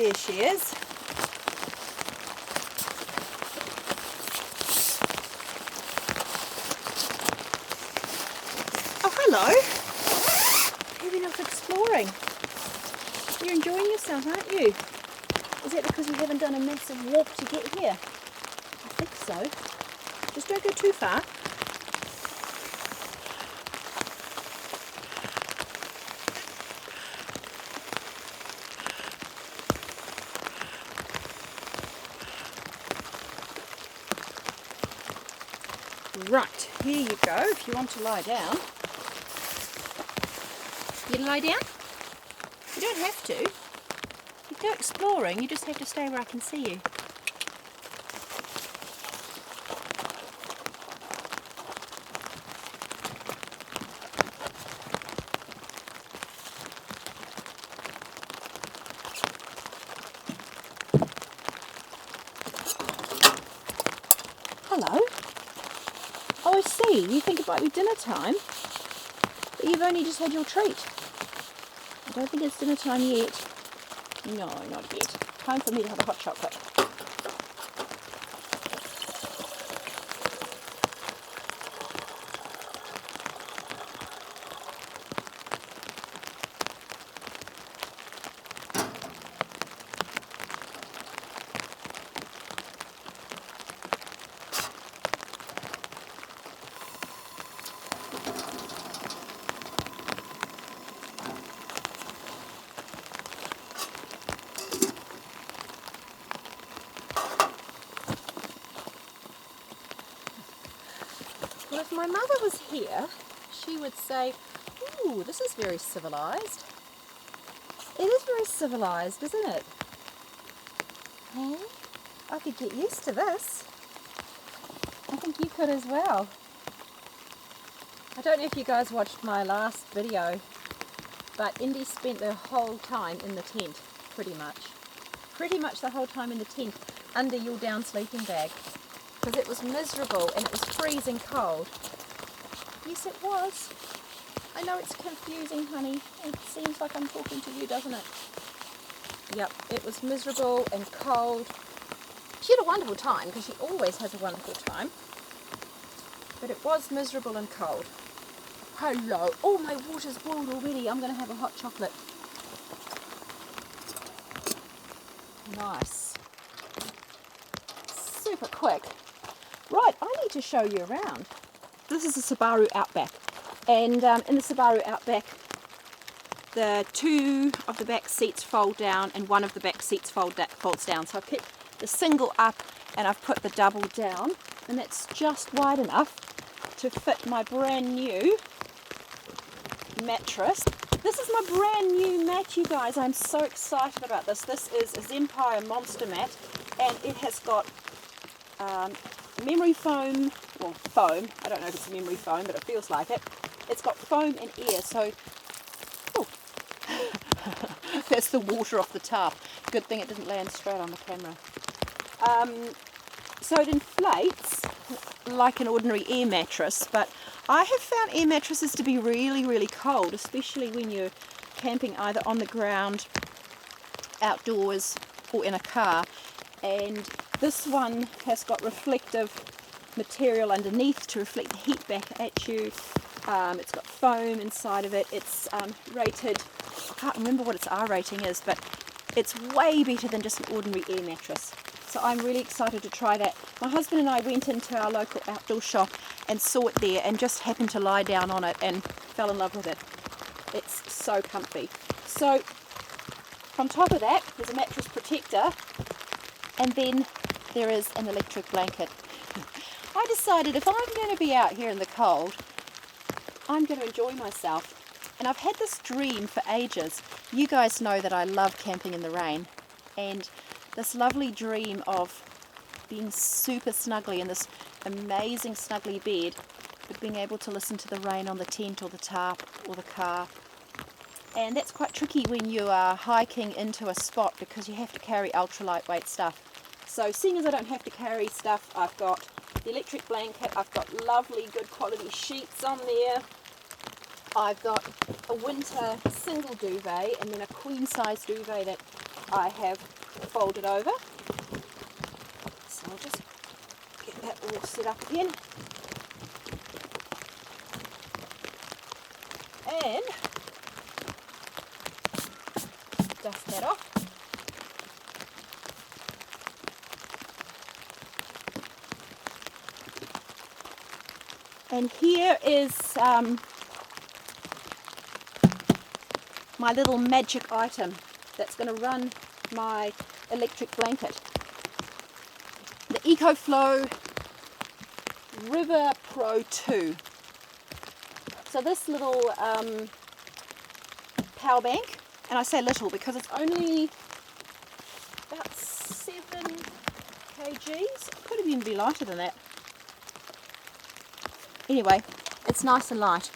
There she is. Oh, hello. You've been off exploring. You're enjoying yourself, aren't you? Is that because you haven't done a massive walk to get here? I think so. Just don't go too far. Right, here you go, if you want to lie down. You lie down? You don't have to. You go exploring, you just have to stay where I can see you. Hello. Oh, I see. You think it might be dinner time, but you've only just had your treat. I don't think it's dinner time yet. No, not yet. Time for me to have a hot chocolate. Well, if my mother was here, she would say, ooh, this is very civilized. It is very civilized, isn't it? Hey, I could get used to this. I think you could as well. I don't know if you guys watched my last video, but Indi spent the whole time in the tent, pretty much. Pretty much the whole time in the tent, under your down sleeping bag. Because it was miserable and it was freezing cold. Yes, it was. I know it's confusing, honey. It seems like I'm talking to you, doesn't it? Yep, it was miserable and cold. She had a wonderful time, because she always has a wonderful time. But it was miserable and cold. Hello. Oh, my water's boiled already. I'm going to have a hot chocolate. Nice. Super quick. Right, I need to show you around. This is a Subaru Outback, and in the Subaru Outback, the two of the back seats fold down and one of the back seats folds down. So I've kept the single up and I've put the double down, and that's just wide enough to fit my brand new mattress. This is my brand new mat, you guys. I'm so excited about this. This is a Zempire Monsta Mat, and it has got memory foam, well, foam, I don't know if it's memory foam, but it feels like it. It's got foam and air, so, oh, that's the water off the tarp. Good thing it didn't land straight on the camera. So it inflates like an ordinary air mattress, but I have found air mattresses to be really, really cold, especially when you're camping either on the ground, outdoors, or in a car. And this one has got reflective material underneath to reflect the heat back at you. It's got foam inside of it. It's rated, I can't remember what its R rating is, but it's way better than just an ordinary air mattress. So I'm really excited to try that. My husband and I went into our local outdoor shop and saw it there and just happened to lie down on it and fell in love with it. It's so comfy. So on top of that, there's a mattress protector, and then there is an electric blanket. I decided if I'm going to be out here in the cold, I'm going to enjoy myself. And I've had this dream for ages. You guys know that I love camping in the rain, and this lovely dream of being super snuggly in this amazing snuggly bed, but being able to listen to the rain on the tent or the tarp or the car. And that's quite tricky when you are hiking into a spot, because you have to carry ultra lightweight stuff. So seeing as I don't have to carry stuff, I've got the electric blanket, I've got lovely good quality sheets on there, I've got a winter single duvet and then a queen size duvet that I have fold it over. So I'll just get that all set up again. And dust that off. And here is my little magic item that's going to run my electric blanket. The EcoFlow RIVER Pro 2. So this little power bank, and I say little because it's only about 7 kgs. It could even be lighter than that. Anyway, it's nice and light.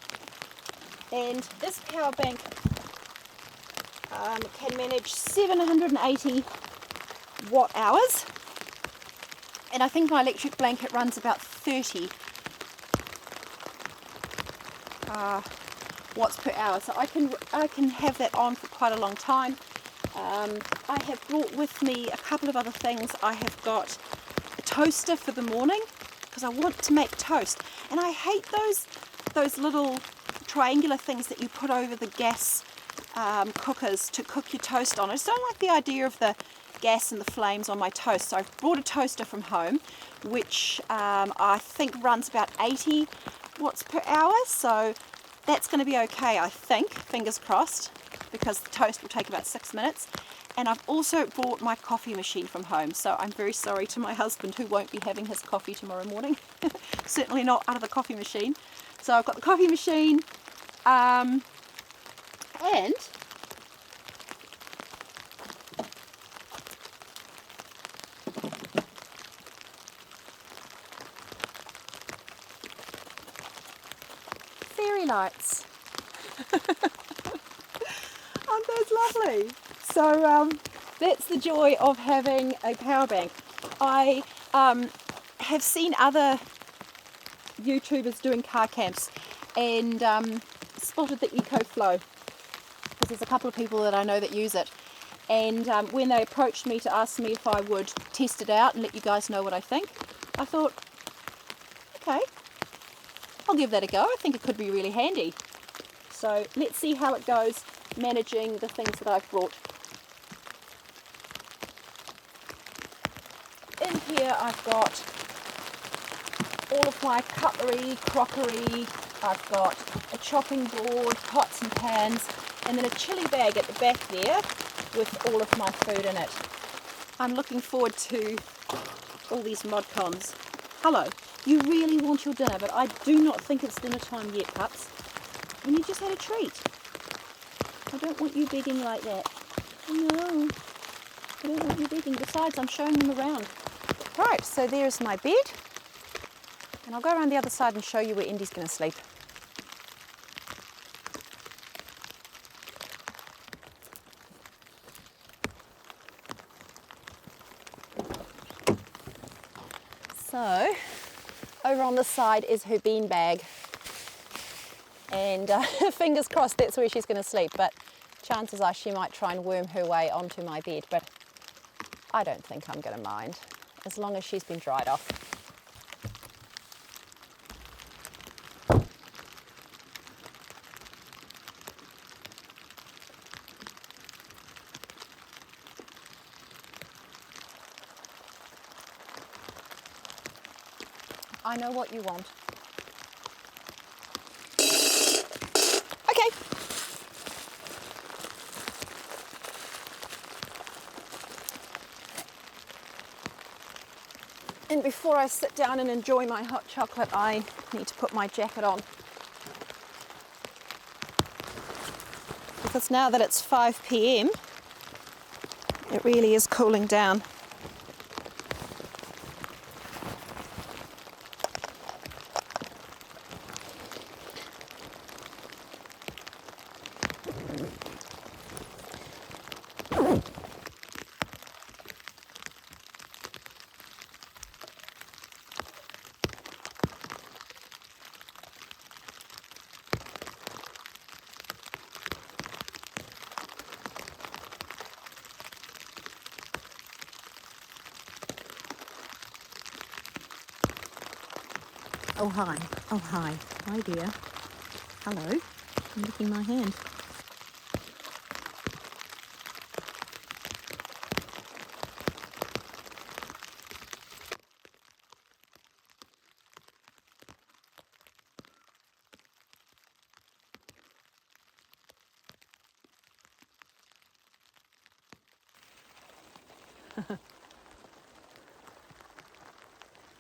And this power bank can manage 780 watt hours. And I think my electric blanket runs about 30 watts per hour. So I can have that on for quite a long time. I have brought with me a couple of other things. I have got a toaster for the morning because I want to make toast. And I hate those little triangular things that you put over the gas cookers to cook your toast on. I just don't like the idea of the gas and the flames on my toast. So I've brought a toaster from home, which I think runs about 80 watts per hour. So that's going to be okay, I think, fingers crossed, because the toast will take about 6 minutes. And I've also brought my coffee machine from home, so I'm very sorry to my husband who won't be having his coffee tomorrow morning. Certainly not out of the coffee machine. So I've got the coffee machine, and fairy lights. Aren't those lovely? So that's the joy of having a power bank. I have seen other YouTubers doing car camps and spotted the EcoFlow, because there's a couple of people that I know that use it. And when they approached me to ask me if I would test it out and let you guys know what I think, I thought, okay, I'll give that a go. I think it could be really handy. So let's see how it goes managing the things that I've brought. In here I've got all of my cutlery, crockery, I've got a chopping board, pots and pans, and then a chili bag at the back there with all of my food in it. I'm looking forward to all these mod cons. Hello, you really want your dinner, but I do not think it's dinner time yet, pups. And you just had a treat. I don't want you begging like that. No, I don't want you begging. Besides, I'm showing them around. Right, so there's my bed. And I'll go around the other side and show you where Indi's going to sleep. So, over on this side is her bean bag. And fingers crossed that's where she's going to sleep, but chances are she might try and worm her way onto my bed, but I don't think I'm going to mind, as long as she's been dried off. I know what you want. Okay. And before I sit down and enjoy my hot chocolate, I need to put my jacket on. Because now that it's 5 p.m, it really is cooling down. Oh, hi. Oh, hi. Hi there. Hello. I'm licking my hand.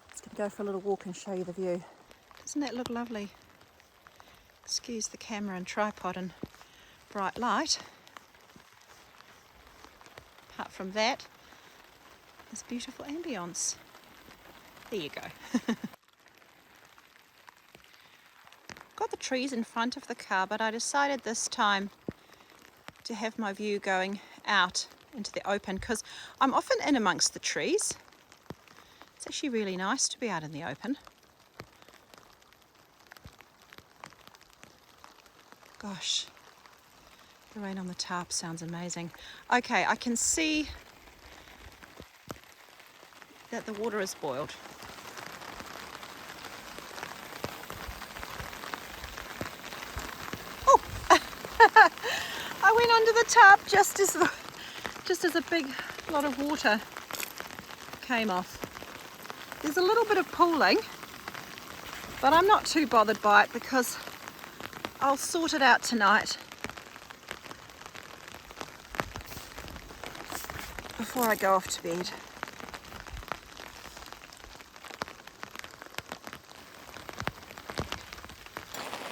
Just going to go for a little walk and show you the view. Doesn't that look lovely? Excuse the camera and tripod and bright light. Apart from that, this beautiful ambience. There you go. Got the trees in front of the car, but I decided this time to have my view going out into the open because I'm often in amongst the trees. It's actually really nice to be out in the open. Gosh, the rain on the tarp sounds amazing. Okay, I can see that the water is boiled. Oh, I went under the tarp just as a big lot of water came off. There's a little bit of pooling, but I'm not too bothered by it because I'll sort it out tonight before I go off to bed.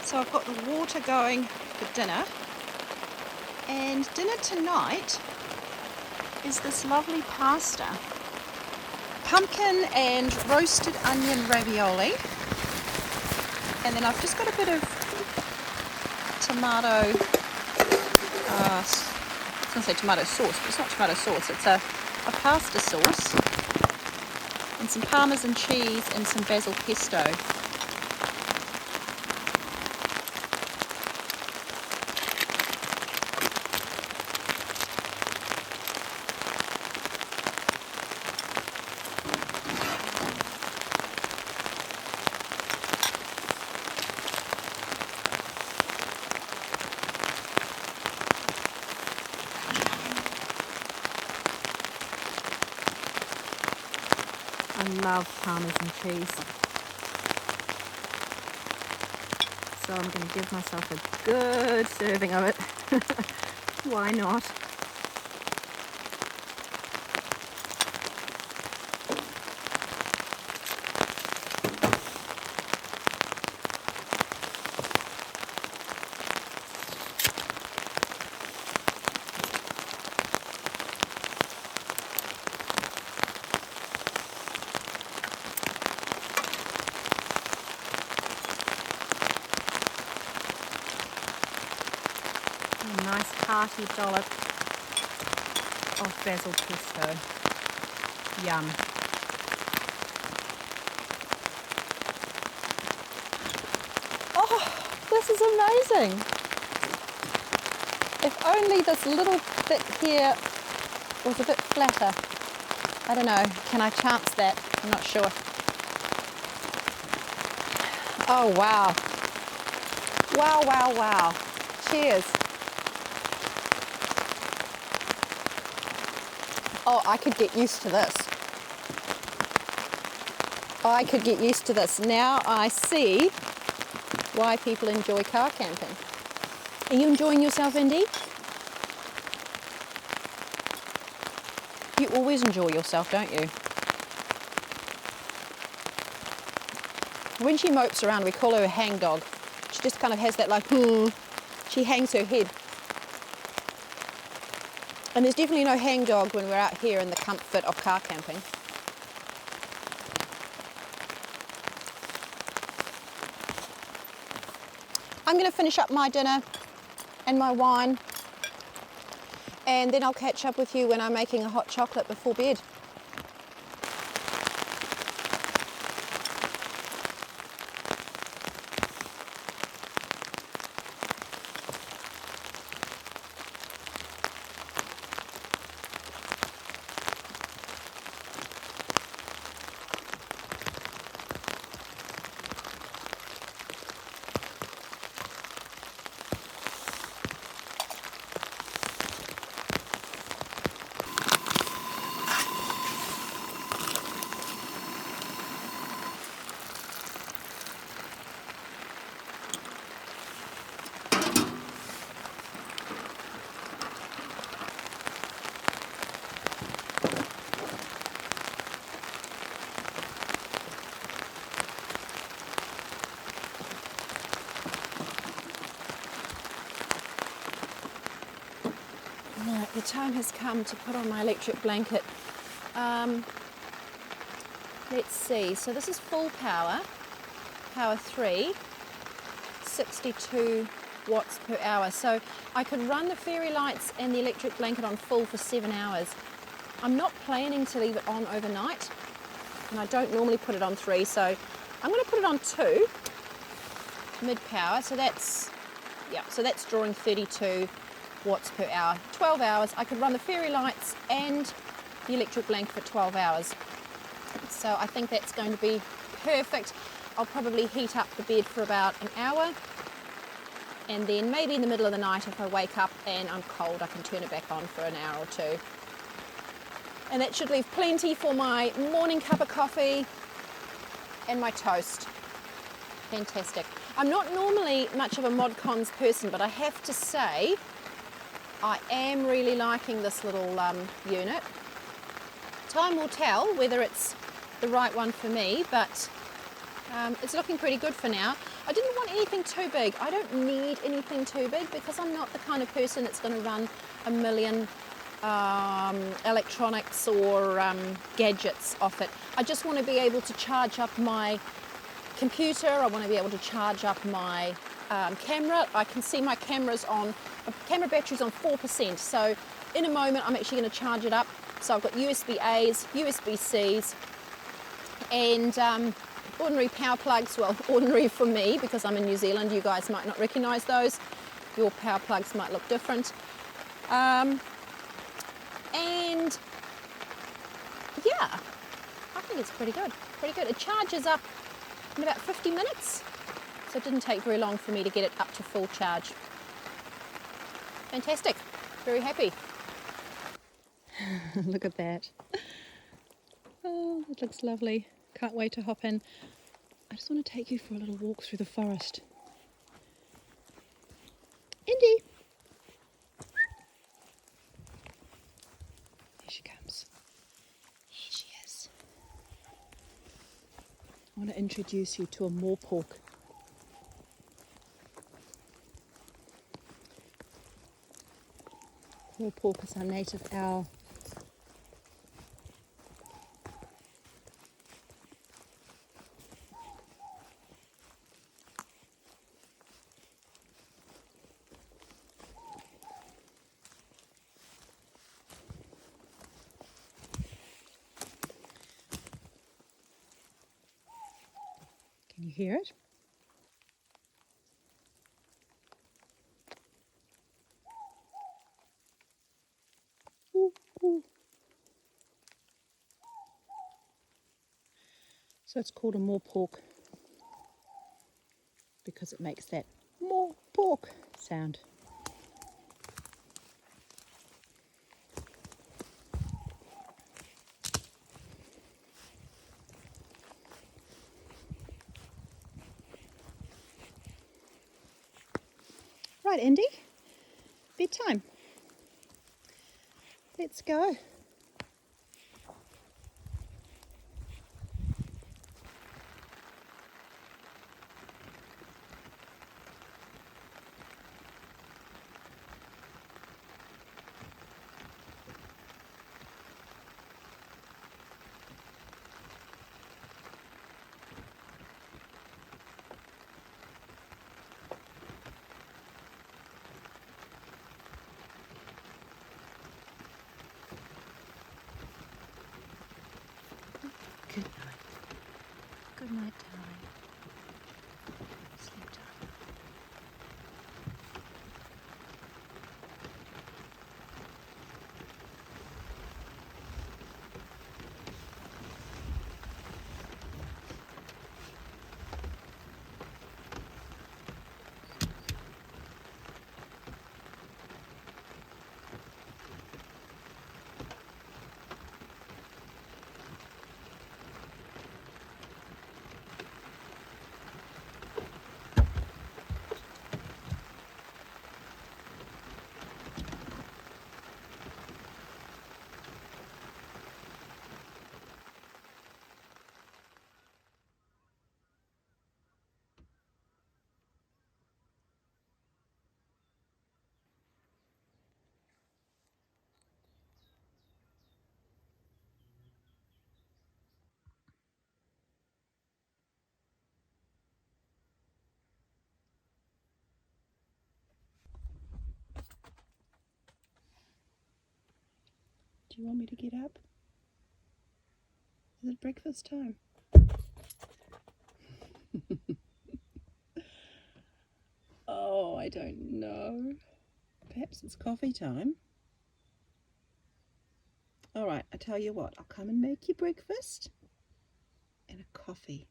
So I've got the water going for dinner, and dinner tonight is this lovely pasta. Pumpkin and roasted onion ravioli, and then I've just got a bit of tomato, I was going to say tomato sauce, but it's not tomato sauce, it's a pasta sauce, and some parmesan cheese and some basil pesto. I love parmesan cheese, so I'm going to give myself a good serving of it. Why not? A nice hearty dollop of basil pesto. Yum. Oh, this is amazing. If only this little bit here was a bit flatter. I don't know, can I chance that? I'm not sure. Oh wow. Wow, wow, wow. Cheers. Oh, I could get used to this. I could get used to this. Now I see why people enjoy car camping. Are you enjoying yourself, Indi? You always enjoy yourself, don't you? When she mopes around, we call her a hang dog. She just kind of has that like, she hangs her head. And there's definitely no hang dog when we're out here in the comfort of car camping. I'm going to finish up my dinner and my wine, and then I'll catch up with you when I'm making a hot chocolate before bed. the time has come to put on my electric blanket. Let's see, so this is full power, power 3, 62 watts per hour. So I could run the fairy lights and the electric blanket on full for 7 hours. I'm not planning to leave it on overnight, and I don't normally put it on 3, so I'm going to put it on 2, mid power. So that's drawing 32 watts per hour. 12 hours. I could run the fairy lights and the electric blanket for 12 hours. So I think that's going to be perfect. I'll probably heat up the bed for about an hour, and then maybe in the middle of the night if I wake up and I'm cold, I can turn it back on for an hour or 2. And that should leave plenty for my morning cup of coffee and my toast. Fantastic. I'm not normally much of a mod cons person, but I have to say I am really liking this little unit. Time will tell whether it's the right one for me, but it's looking pretty good for now. I didn't want anything too big. I don't need anything too big because I'm not the kind of person that's going to run a million electronics or gadgets off it. I just want to be able to charge up my computer. I want to be able to charge up my camera. I can see my camera battery's on 4%, so in a moment I'm actually going to charge it up. So I've got USB-A's, USB-C's, and ordinary power plugs. Well, ordinary for me because I'm in New Zealand. You guys might not recognise those. Your power plugs might look different. And yeah, I think it's pretty good. Pretty good. It charges up in about 50 minutes, so it didn't take very long for me to get it up to full charge. Fantastic. Very happy. Look at that. Oh, it looks lovely. Can't wait to hop in. I just want to take you for a little walk through the forest. Indi! Here she comes. Here she is. I want to introduce you to a moorpork. Moorpork is our native owl. Can you hear it? Ooh, ooh. So it's called a moorpork because it makes that moorpork sound. Right, Indi, bedtime. Let's go. Do you want me to get up? Is it breakfast time? Oh, I don't know. Perhaps it's coffee time. All right, I tell you what, I'll come and make you breakfast and a coffee,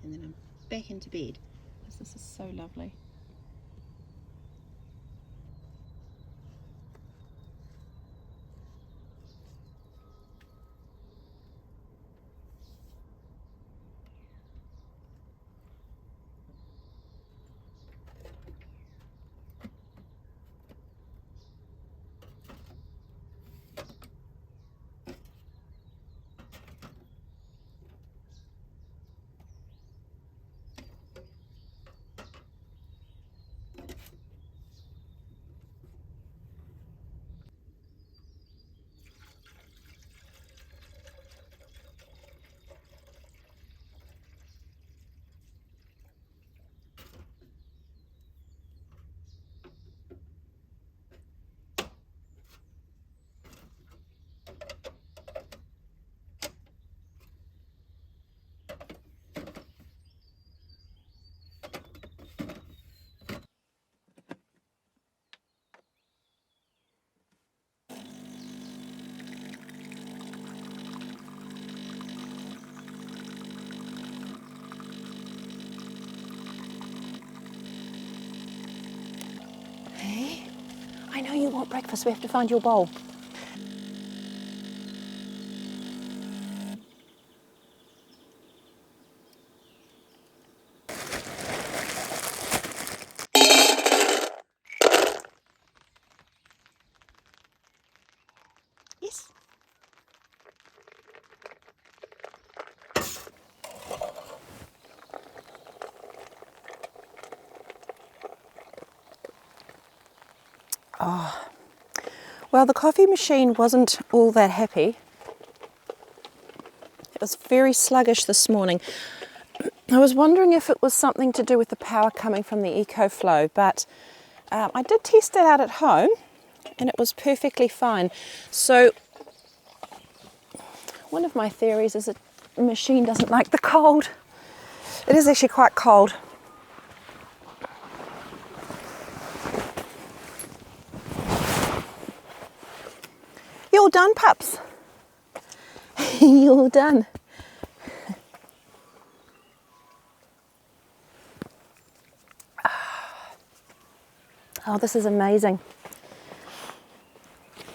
and then I'm back into bed, because this is so lovely. Hey, I know you want breakfast. We have to find your bowl. Yes. Oh, well, the coffee machine wasn't all that happy. It was very sluggish this morning. I was wondering if it was something to do with the power coming from the EcoFlow, but I did test it out at home and it was perfectly fine. So one of my theories is that the machine doesn't like the cold. It is actually quite cold. You're all done, pups. You're all done. Oh, this is amazing.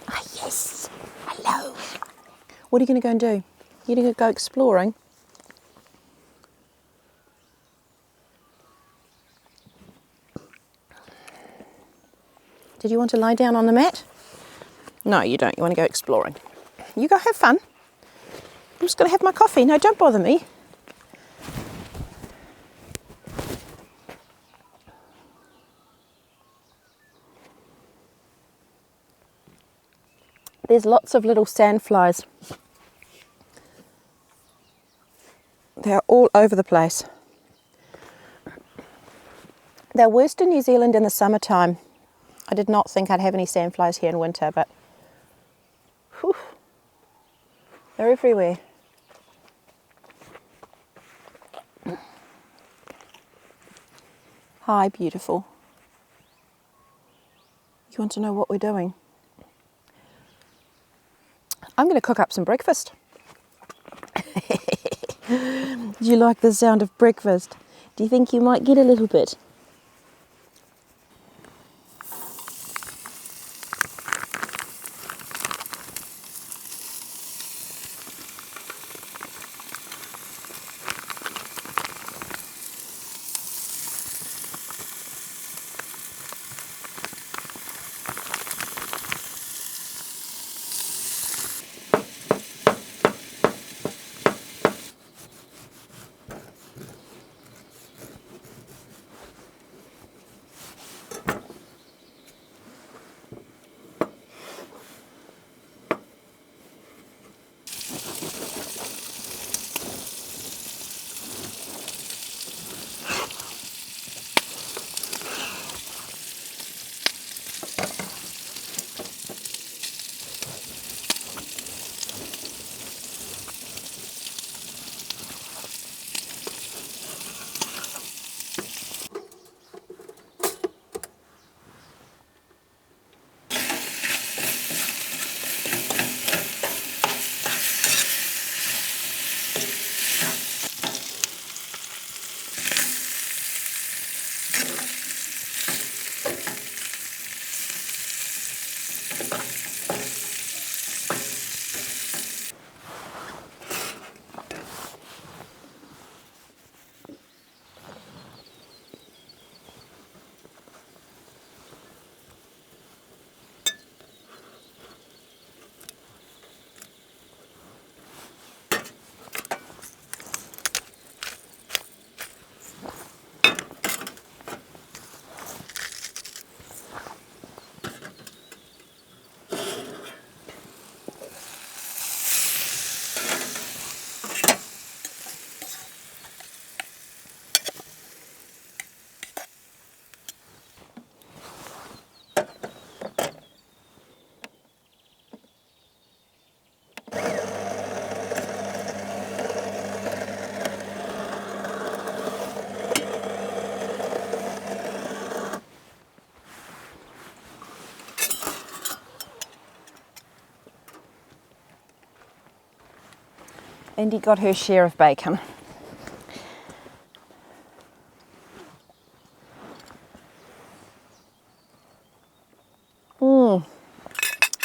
Ah, yes. Hello. What are you going to go and do? You're going to go exploring? Did you want to lie down on the mat? No, you don't. You want to go exploring. You go have fun. I'm just going to have my coffee. No, don't bother me. There's lots of little sandflies. They're all over the place. They're worst in New Zealand in the summertime. I did not think I'd have any sandflies here in winter, but whew, they're everywhere. Hi, beautiful. You want to know what we're doing? I'm going to cook up some breakfast. Do you like the sound of breakfast? Do you think you might get a little bit? Indi got her share of bacon.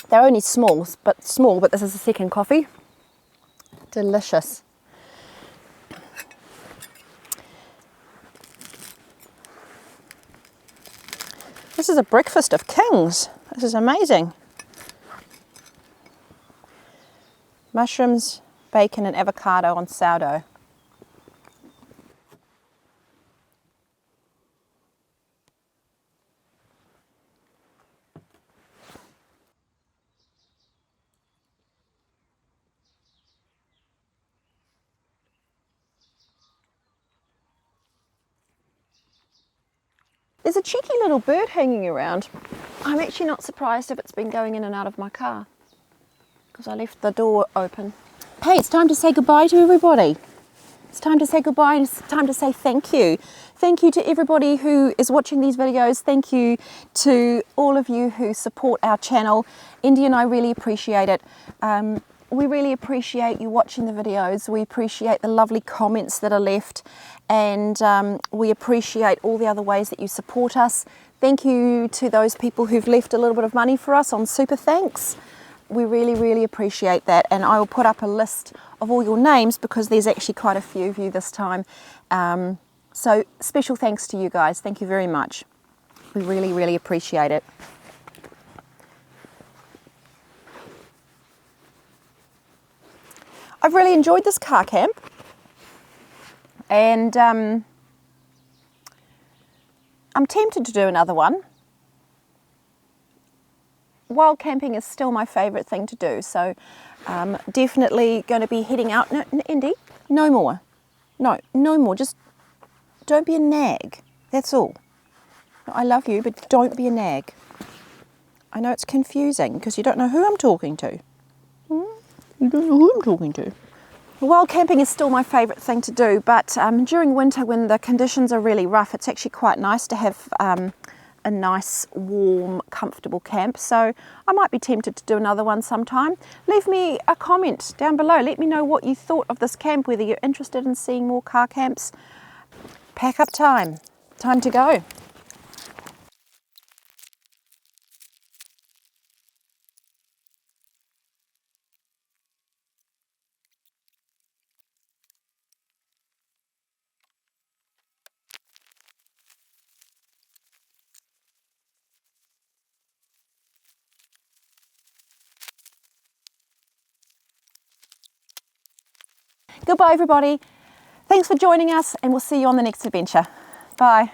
They're only small, but this is the second coffee. Delicious. This is a breakfast of kings. This is amazing. Mushrooms, bacon and avocado on sourdough. There's a cheeky little bird hanging around. I'm actually not surprised if it's been going in and out of my car because I left the door open. Hey, it's time to say goodbye to everybody. It's time to say goodbye and it's time to say thank you. Thank you to everybody who is watching these videos. Thank you to all of you who support our channel. Indi and I really appreciate it. We really appreciate you watching the videos. We appreciate the lovely comments that are left, and we appreciate all the other ways that you support us. Thank you to those people who've left a little bit of money for us on Super Thanks. We really, really appreciate that, and I will put up a list of all your names because there's actually quite a few of you this time. So special thanks to you guys. Thank you very much. We really, really appreciate it. I've really enjoyed this car camp, and I'm tempted to do another one. Wild camping is still my favourite thing to do, so definitely going to be heading out. No, Indi, no more. No more. Just don't be a nag. That's all. I love you, but don't be a nag. I know it's confusing because you don't know who I'm talking to. You don't know who I'm talking to. Wild camping is still my favourite thing to do, but during winter when the conditions are really rough, it's actually quite nice to have a nice, warm, comfortable camp. So I might be tempted to do another one sometime. Leave me a comment down below. Let me know what you thought of this camp, whether you're interested in seeing more car camps. Pack up time. Time to go. Goodbye everybody. Thanks for joining us, and we'll see you on the next adventure. Bye.